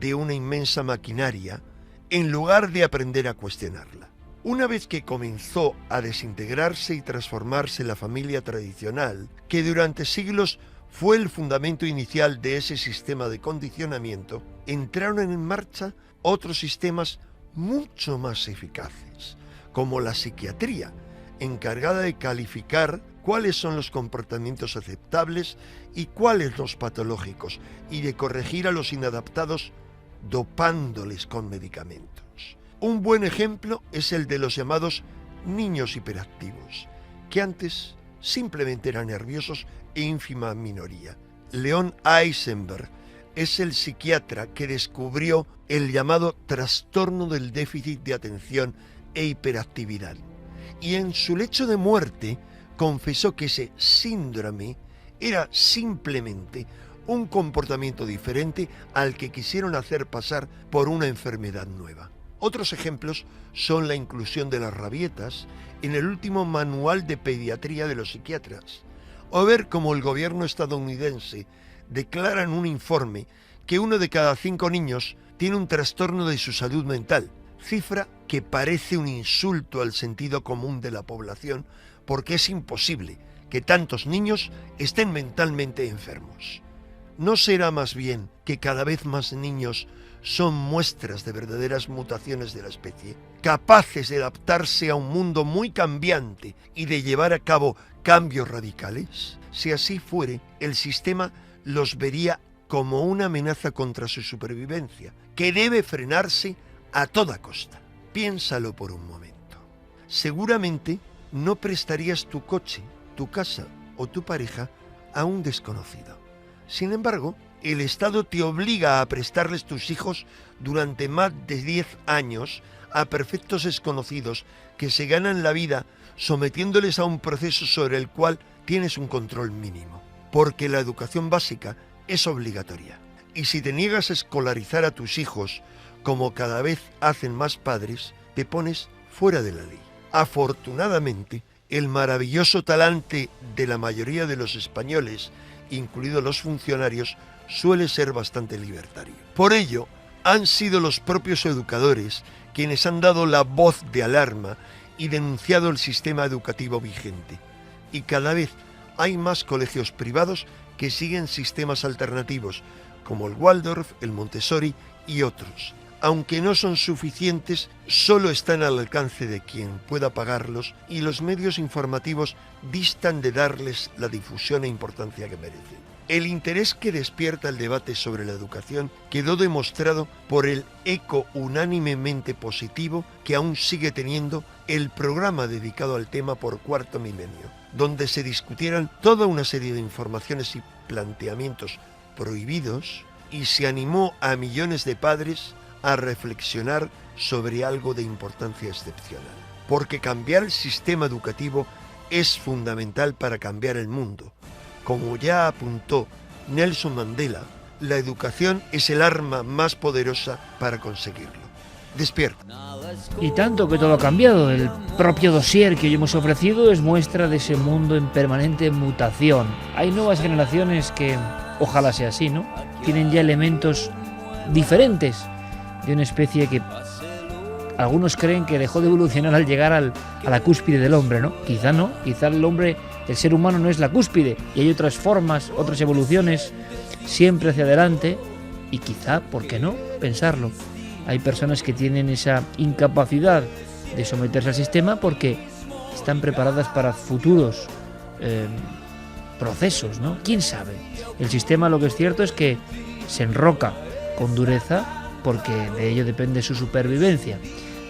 de una inmensa maquinaria, en lugar de aprender a cuestionarla. Una vez que comenzó a desintegrarse y transformarse la familia tradicional, que durante siglos fue el fundamento inicial de ese sistema de condicionamiento, entraron en marcha otros sistemas mucho más eficaces, como la psiquiatría, encargada de calificar cuáles son los comportamientos aceptables y cuáles los patológicos, y de corregir a los inadaptados dopándoles con medicamentos. Un buen ejemplo es el de los llamados niños hiperactivos, que antes simplemente eran nerviosos e ínfima minoría. Leon Eisenberg es el psiquiatra que descubrió el llamado trastorno del déficit de atención e hiperactividad. Y en su lecho de muerte confesó que ese síndrome era simplemente un comportamiento diferente al que quisieron hacer pasar por una enfermedad nueva. Otros ejemplos son la inclusión de las rabietas en el último manual de pediatría de los psiquiatras, o ver cómo el gobierno estadounidense declara en un informe que 1 de cada 5 niños tiene un trastorno de su salud mental, cifra que parece un insulto al sentido común de la población, porque es imposible que tantos niños estén mentalmente enfermos. ¿No será más bien que cada vez más niños son muestras de verdaderas mutaciones de la especie, capaces de adaptarse a un mundo muy cambiante y de llevar a cabo cambios radicales? Si así fuere, el sistema los vería como una amenaza contra su supervivencia, que debe frenarse a toda costa. Piénsalo por un momento. Seguramente no prestarías tu coche, tu casa o tu pareja a un desconocido. Sin embargo, el Estado te obliga a prestarles tus hijos durante más de 10 años a perfectos desconocidos que se ganan la vida sometiéndoles a un proceso sobre el cual tienes un control mínimo, porque la educación básica es obligatoria. Y si te niegas a escolarizar a tus hijos, como cada vez hacen más padres, te pones fuera de la ley. Afortunadamente, el maravilloso talante de la mayoría de los españoles, incluidos los funcionarios, suele ser bastante libertario. Por ello, han sido los propios educadores quienes han dado la voz de alarma y denunciado el sistema educativo vigente. Y cada vez hay más colegios privados que siguen sistemas alternativos, como el Waldorf, el Montessori y otros. Aunque no son suficientes, solo están al alcance de quien pueda pagarlos y los medios informativos distan de darles la difusión e importancia que merecen. El interés que despierta el debate sobre la educación quedó demostrado por el eco unánimemente positivo que aún sigue teniendo el programa dedicado al tema por Cuarto Milenio, donde se discutieran toda una serie de informaciones y planteamientos prohibidos y se animó a millones de padres a reflexionar sobre algo de importancia excepcional. Porque cambiar el sistema educativo es fundamental para cambiar el mundo. Como ya apuntó Nelson Mandela, la educación es el arma más poderosa para conseguirlo. Despierta. Y tanto que todo ha cambiado. El propio dossier que hoy hemos ofrecido es muestra de ese mundo en permanente mutación. Hay nuevas generaciones que, ojalá sea así, ¿no?, tienen ya elementos diferentes de una especie que algunos creen que dejó de evolucionar al llegar a la cúspide del hombre, ¿no? Quizá no, quizá el ser humano no es la cúspide y hay otras formas, otras evoluciones siempre hacia adelante y quizá, ¿por qué no?, pensarlo. Hay personas que tienen esa incapacidad de someterse al sistema porque están preparadas para futuros procesos, ¿no? ¿Quién sabe? El sistema, lo que es cierto es que se enroca con dureza porque de ello depende su supervivencia.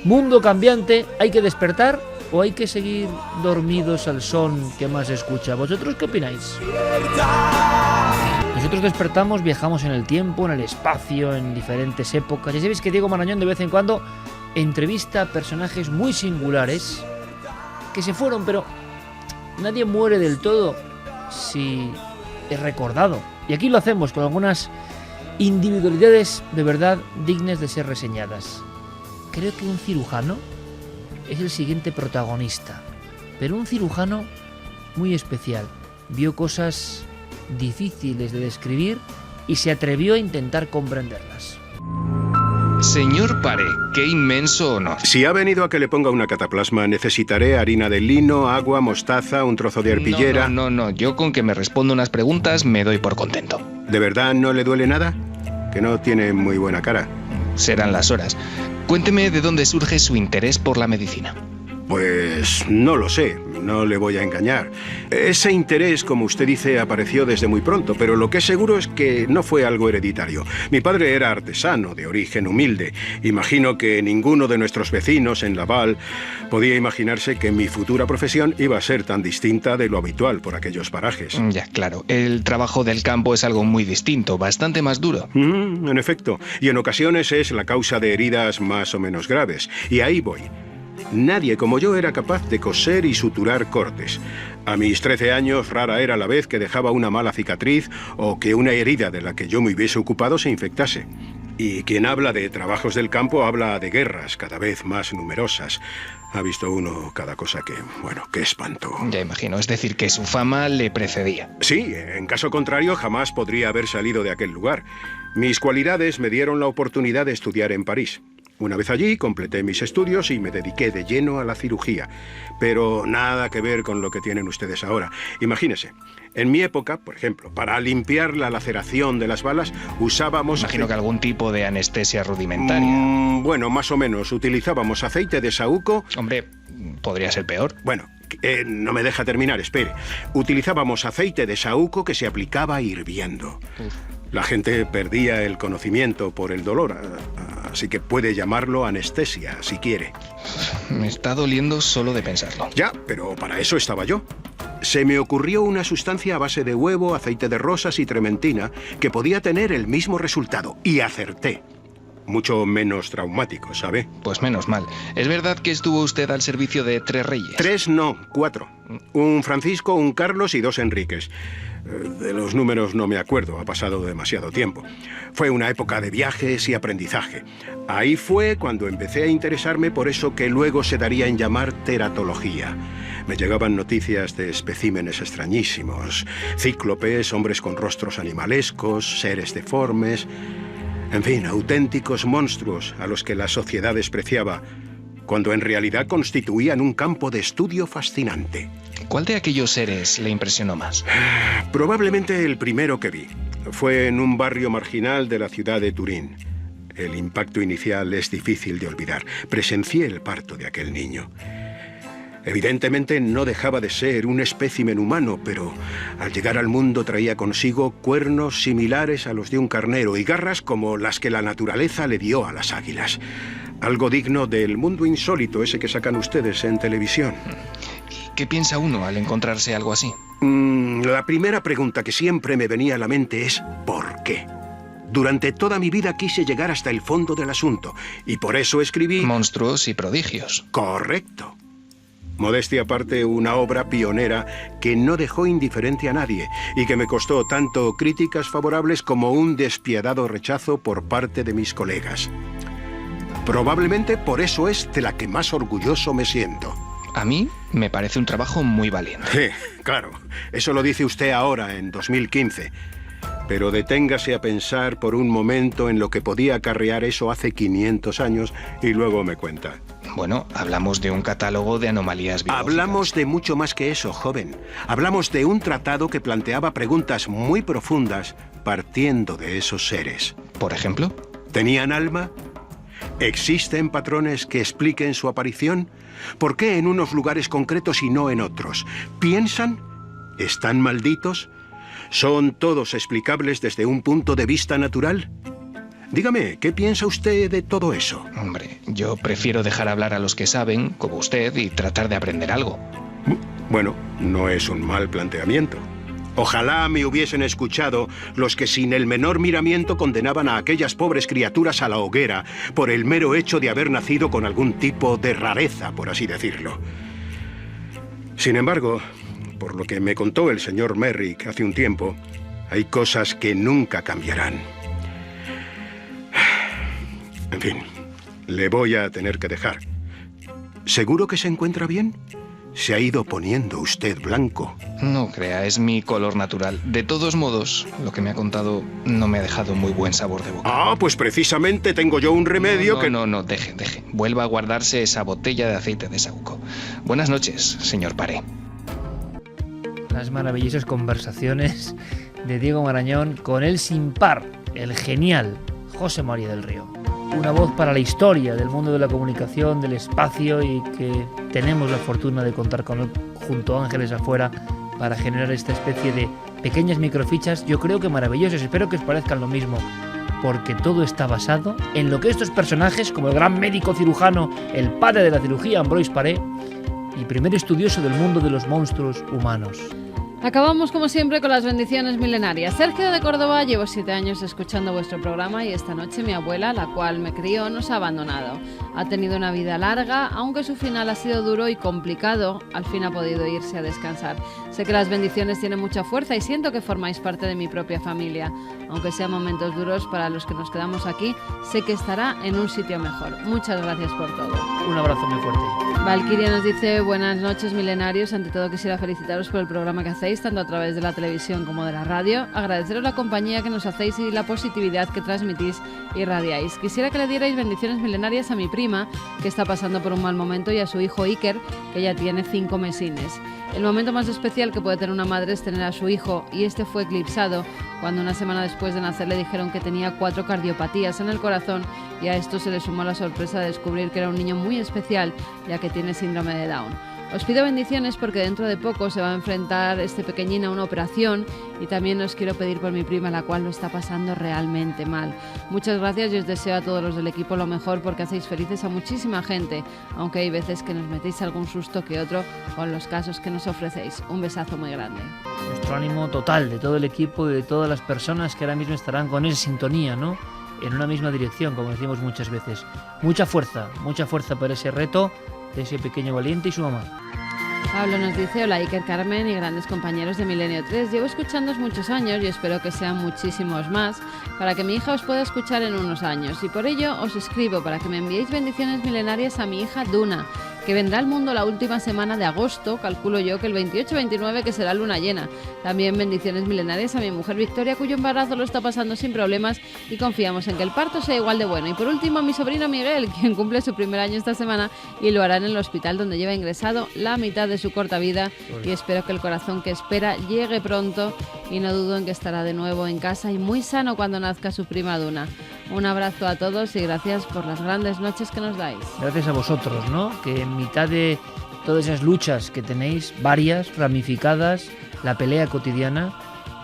Mundo cambiante, ¿hay que despertar o hay que seguir dormidos al son que más se escucha? ¿Vosotros qué opináis? Nosotros despertamos, viajamos en el tiempo, en el espacio, en diferentes épocas. Ya sabéis que Diego Marañón de vez en cuando entrevista a personajes muy singulares que se fueron, pero nadie muere del todo si es recordado. Y aquí lo hacemos con algunas individualidades de verdad dignas de ser reseñadas. Creo que un cirujano es el siguiente protagonista, pero un cirujano muy especial. Vio cosas difíciles de describir y se atrevió a intentar comprenderlas. Señor Pare, qué inmenso honor. Si ha venido a que le ponga una cataplasma, necesitaré harina de lino, agua, mostaza, un trozo de arpillera... No, yo con que me responda unas preguntas me doy por contento. ¿De verdad no le duele nada? Que no tiene muy buena cara. Serán las horas. Cuénteme de dónde surge su interés por la medicina. Pues no lo sé, no le voy a engañar. Ese interés, como usted dice, apareció desde muy pronto, pero lo que es seguro es que no fue algo hereditario. Mi padre era artesano, de origen humilde. Imagino que ninguno de nuestros vecinos en Laval podía imaginarse que mi futura profesión iba a ser tan distinta de lo habitual por aquellos parajes. Ya, claro. El trabajo del campo es algo muy distinto, bastante más duro. En efecto, y en ocasiones es la causa de heridas más o menos graves. Y ahí voy. Nadie como yo era capaz de coser y suturar cortes. A mis 13 años rara era la vez que dejaba una mala cicatriz o que una herida de la que yo me hubiese ocupado se infectase. Y quien habla de trabajos del campo habla de guerras cada vez más numerosas. Ha visto uno cada cosa que, bueno, qué espanto. Ya imagino, es decir, que su fama le precedía. Sí, en caso contrario jamás podría haber salido de aquel lugar. Mis cualidades me dieron la oportunidad de estudiar en París. Una vez allí, completé mis estudios y me dediqué de lleno a la cirugía. Pero nada que ver con lo que tienen ustedes ahora. Imagínese, en mi época, por ejemplo, para limpiar la laceración de las balas, usábamos... Imagino que algún tipo de anestesia rudimentaria. Bueno, más o menos. Utilizábamos aceite de saúco... Hombre, podría ser peor. Bueno, no me deja terminar, espere. Utilizábamos aceite de saúco que se aplicaba hirviendo. La gente perdía el conocimiento por el dolor, así que puede llamarlo anestesia, si quiere. Me está doliendo solo de pensarlo. Ya, pero para eso estaba yo. Se me ocurrió una sustancia a base de huevo, aceite de rosas y trementina que podía tener el mismo resultado, y acerté. Mucho menos traumático, ¿sabe? Pues menos mal. ¿Es verdad que estuvo usted al servicio de 3 reyes? 3 no, 4. Un Francisco, un Carlos y 2 Enriques. De los números no me acuerdo, ha pasado demasiado tiempo. Fue una época de viajes y aprendizaje. Ahí fue cuando empecé a interesarme por eso que luego se daría en llamar teratología. Me llegaban noticias de especímenes extrañísimos, cíclopes, hombres con rostros animalescos, seres deformes... En fin, auténticos monstruos a los que la sociedad despreciaba, cuando en realidad constituían un campo de estudio fascinante. ¿Cuál de aquellos seres le impresionó más? Probablemente el primero que vi. Fue en un barrio marginal de la ciudad de Turín. El impacto inicial es difícil de olvidar. Presencié el parto de aquel niño. Evidentemente no dejaba de ser un espécimen humano, pero al llegar al mundo traía consigo cuernos similares a los de un carnero y garras como las que la naturaleza le dio a las águilas. Algo digno del mundo insólito ese que sacan ustedes en televisión. ¿Qué piensa uno al encontrarse algo así? La primera pregunta que siempre me venía a la mente es ¿por qué? Durante toda mi vida quise llegar hasta el fondo del asunto y por eso escribí... Monstruos y prodigios. Correcto. Modestia aparte, una obra pionera que no dejó indiferente a nadie y que me costó tanto críticas favorables como un despiadado rechazo por parte de mis colegas. Probablemente por eso es de la que más orgulloso me siento. A mí me parece un trabajo muy valiente. Sí, claro. Eso lo dice usted ahora, en 2015. Pero deténgase a pensar por un momento en lo que podía acarrear eso hace 500 años y luego me cuenta. Bueno, hablamos de un catálogo de anomalías biológicas. Hablamos de mucho más que eso, joven. Hablamos de un tratado que planteaba preguntas muy profundas partiendo de esos seres. ¿Por ejemplo? ¿Tenían alma? ¿Existen patrones que expliquen su aparición? ¿Por qué en unos lugares concretos y no en otros? ¿Piensan? ¿Están malditos? ¿Son todos explicables desde un punto de vista natural? Dígame, ¿qué piensa usted de todo eso? Hombre, yo prefiero dejar hablar a los que saben, como usted, y tratar de aprender algo. Bueno, no es un mal planteamiento. Ojalá me hubiesen escuchado los que sin el menor miramiento condenaban a aquellas pobres criaturas a la hoguera por el mero hecho de haber nacido con algún tipo de rareza, por así decirlo. Sin embargo, por lo que me contó el señor Merrick hace un tiempo, hay cosas que nunca cambiarán. En fin, le voy a tener que dejar. ¿Seguro que se encuentra bien? Se ha ido poniendo usted blanco. No crea, es mi color natural. De todos modos, lo que me ha contado no me ha dejado muy buen sabor de boca. Ah, pues precisamente tengo yo un remedio que... No, deje. Vuelva a guardarse esa botella de aceite de saúco. Buenas noches, señor Paré. Las maravillosas conversaciones de Diego Marañón con el sin par, el genial José María del Río. una voz para la historia del mundo de la comunicación, del espacio, y que tenemos la fortuna de contar con él junto a Ángeles Afuera para generar esta especie de pequeñas microfichas, yo creo que maravillosas. Espero que os parezcan lo mismo, porque todo está basado en lo que estos personajes, como el gran médico cirujano, el padre de la cirugía, Ambroise Paré, y primer estudioso del mundo de los monstruos humanos. Acabamos como siempre con las bendiciones milenarias. Sergio de Córdoba, llevo 7 años escuchando vuestro programa y esta noche mi abuela, la cual me crió, nos ha abandonado. Ha tenido una vida larga, aunque su final ha sido duro y complicado, al fin ha podido irse a descansar. Sé que las bendiciones tienen mucha fuerza y siento que formáis parte de mi propia familia. Aunque sean momentos duros para los que nos quedamos aquí, sé que estará en un sitio mejor. Muchas gracias por todo. Un abrazo muy fuerte. Valkyria nos dice: buenas noches milenarios, ante todo quisiera felicitaros por el programa que hacéis, tanto a través de la televisión como de la radio, agradeceros la compañía que nos hacéis y la positividad que transmitís y radiáis. Quisiera que le dierais bendiciones milenarias a mi prima, que está pasando por un mal momento, y a su hijo Iker, que ya tiene 5 mesines. El momento más especial que puede tener una madre es tener a su hijo, y este fue eclipsado cuando una semana después de nacer le dijeron que tenía 4 cardiopatías en el corazón, y a esto se le sumó la sorpresa de descubrir que era un niño muy especial, ya que tiene síndrome de Down. Os pido bendiciones porque dentro de poco se va a enfrentar este pequeñín a una operación, y también os quiero pedir por mi prima, la cual lo está pasando realmente mal. Muchas gracias y os deseo a todos los del equipo lo mejor, porque hacéis felices a muchísima gente, aunque hay veces que nos metéis algún susto que otro con los casos que nos ofrecéis. Un besazo muy grande. Nuestro ánimo total de todo el equipo y de todas las personas que ahora mismo estarán con esa sintonía, ¿no?, en una misma dirección, como decimos muchas veces. Mucha fuerza para ese reto de ese pequeño valiente y su mamá. Pablo nos dice: hola Iker, Carmen y grandes compañeros de Milenio 3. Llevo escuchándoos muchos años y espero que sean muchísimos más para que mi hija os pueda escuchar en unos años. Y por ello os escribo para que me enviéis bendiciones milenarias a mi hija Duna, que vendrá al mundo la última semana de agosto, calculo yo que el 28-29, que será luna llena. También bendiciones milenarias a mi mujer Victoria, cuyo embarazo lo está pasando sin problemas y confiamos en que el parto sea igual de bueno. Y por último a mi sobrino Miguel, quien cumple su primer año esta semana y lo hará en el hospital donde lleva ingresado la mitad de su corta vida, y espero que el corazón que espera llegue pronto, y no dudo en que estará de nuevo en casa y muy sano cuando nazca su prima Duna. Un abrazo a todos y gracias por las grandes noches que nos dais. Gracias a vosotros, ¿no?, que en mitad de todas esas luchas que tenéis, varias, ramificadas, la pelea cotidiana,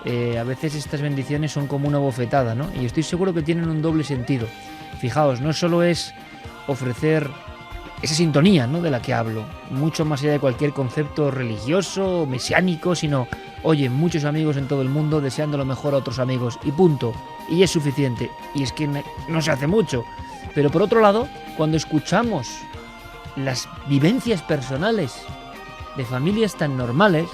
a veces estas bendiciones son como una bofetada, ¿no? Y estoy seguro que tienen un doble sentido. Fijaos, no solo es ofrecer esa sintonía, ¿no?, de la que hablo, mucho más allá de cualquier concepto religioso o mesiánico, sino, oye, muchos amigos en todo el mundo deseando lo mejor a otros amigos, y punto, y es suficiente. Y es que no se hace mucho. Pero por otro lado, cuando escuchamos las vivencias personales de familias tan normales,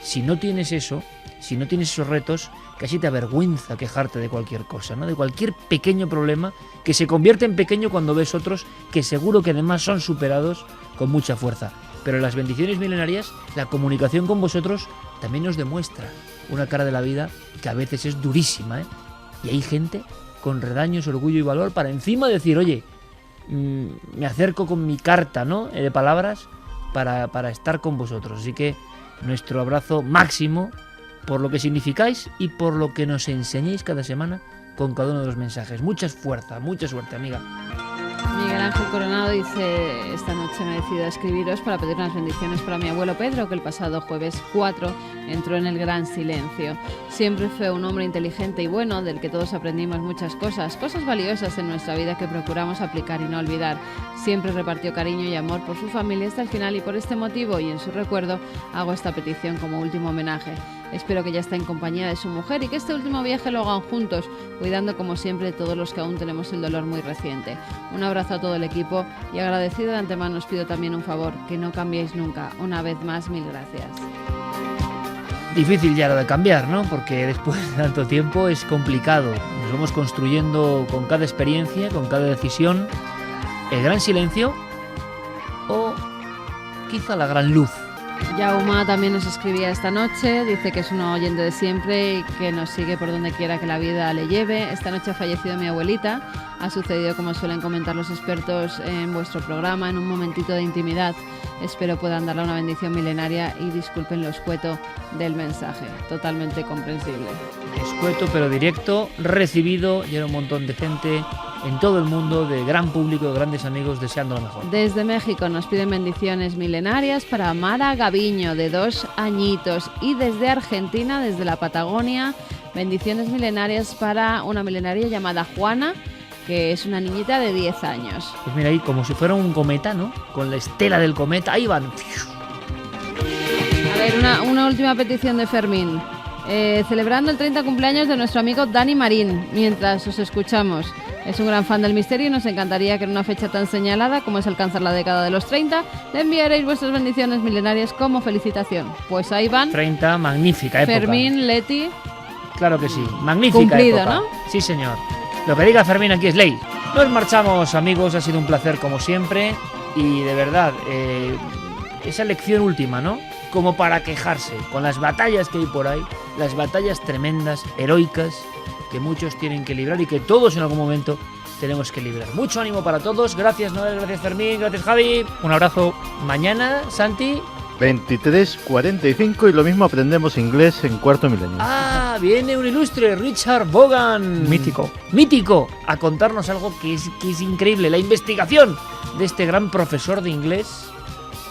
si no tienes eso, si no tienes esos retos, casi te avergüenza quejarte de cualquier cosa, ¿no?, de cualquier pequeño problema, que se convierte en pequeño cuando ves otros que seguro que además son superados con mucha fuerza. Pero las bendiciones milenarias, la comunicación con vosotros, también nos demuestra una cara de la vida que a veces es durísima, ¿eh? Y hay gente con redaños, orgullo y valor para encima decir, oye, me acerco con mi carta, ¿no?, de palabras para estar con vosotros. Así que nuestro abrazo máximo por lo que significáis y por lo que nos enseñéis cada semana con cada uno de los mensajes. Mucha suerte, amiga. Miguel Ángel Coronado dice: esta noche me he decidido a escribiros para pedir unas bendiciones para mi abuelo Pedro, que el pasado jueves 4 entró en el gran silencio. Siempre fue un hombre inteligente y bueno, del que todos aprendimos muchas cosas valiosas en nuestra vida que procuramos aplicar y no olvidar. Siempre repartió cariño y amor por su familia hasta el final, y por este motivo y en su recuerdo hago esta petición como último homenaje. Espero que ya esté en compañía de su mujer y que este último viaje lo hagan juntos, cuidando como siempre todos los que aún tenemos el dolor muy reciente. Un abrazo a todo el equipo y agradecido de antemano os pido también un favor, que no cambiéis nunca. Una vez más, mil gracias. Difícil ya lo de cambiar, ¿no?, porque después de tanto tiempo es complicado. Nos vamos construyendo con cada experiencia, con cada decisión, el gran silencio o quizá la gran luz Yauma también nos escribía esta noche, dice que es un oyente de siempre y que nos sigue por donde quiera que la vida le lleve. Esta noche ha fallecido mi abuelita, ha sucedido como suelen comentar los expertos en vuestro programa, en un momentito de intimidad. Espero puedan darle una bendición milenaria y disculpen lo escueto del mensaje, totalmente comprensible. Escueto pero directo, recibido, y era un montón de gente en todo el mundo, de gran público, de grandes amigos, deseando lo mejor. Desde México nos piden bendiciones milenarias para Mara Gaviño, de 2 añitos, y desde Argentina, desde la Patagonia, bendiciones milenarias para una milenaria llamada Juana, que es una niñita de 10 años. Pues mira ahí, como si fuera un cometa, ¿no? Con la estela del cometa, ahí van. A ver, una última petición de Fermín. Celebrando el 30 cumpleaños de nuestro amigo Dani Marín, mientras os escuchamos. Es un gran fan del misterio y nos encantaría que en una fecha tan señalada como es alcanzar la década de los 30, le enviaréis vuestras bendiciones milenarias como felicitación. Pues ahí van. 30, magnífica época. Fermín, Leti. Claro que sí, magnífica Cumplido, época. ¿no? Sí, señor. Lo que diga Fermín aquí es ley. Nos marchamos, amigos, ha sido un placer como siempre y de verdad, esa lección última, ¿no? Como para quejarse con las batallas que hay por ahí, las batallas tremendas, heroicas, que muchos tienen que librar y que todos en algún momento tenemos que librar. Mucho ánimo para todos. Gracias, Noel, gracias, Fermín, gracias, Javi. Un abrazo. Mañana, Santi. 23:45 y lo mismo aprendemos inglés en Cuarto Milenio. Ah, viene un ilustre, Richard Vaughan. Mítico. Mítico, a contarnos algo que es increíble, la investigación de este gran profesor de inglés.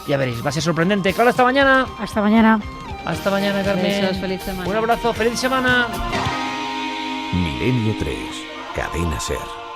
Ya veréis, va a ser sorprendente. Claro, hasta mañana. Hasta mañana. Hasta mañana, Carmen. Besos, feliz semana. Un abrazo, feliz semana. Milenio 3, Cadena SER.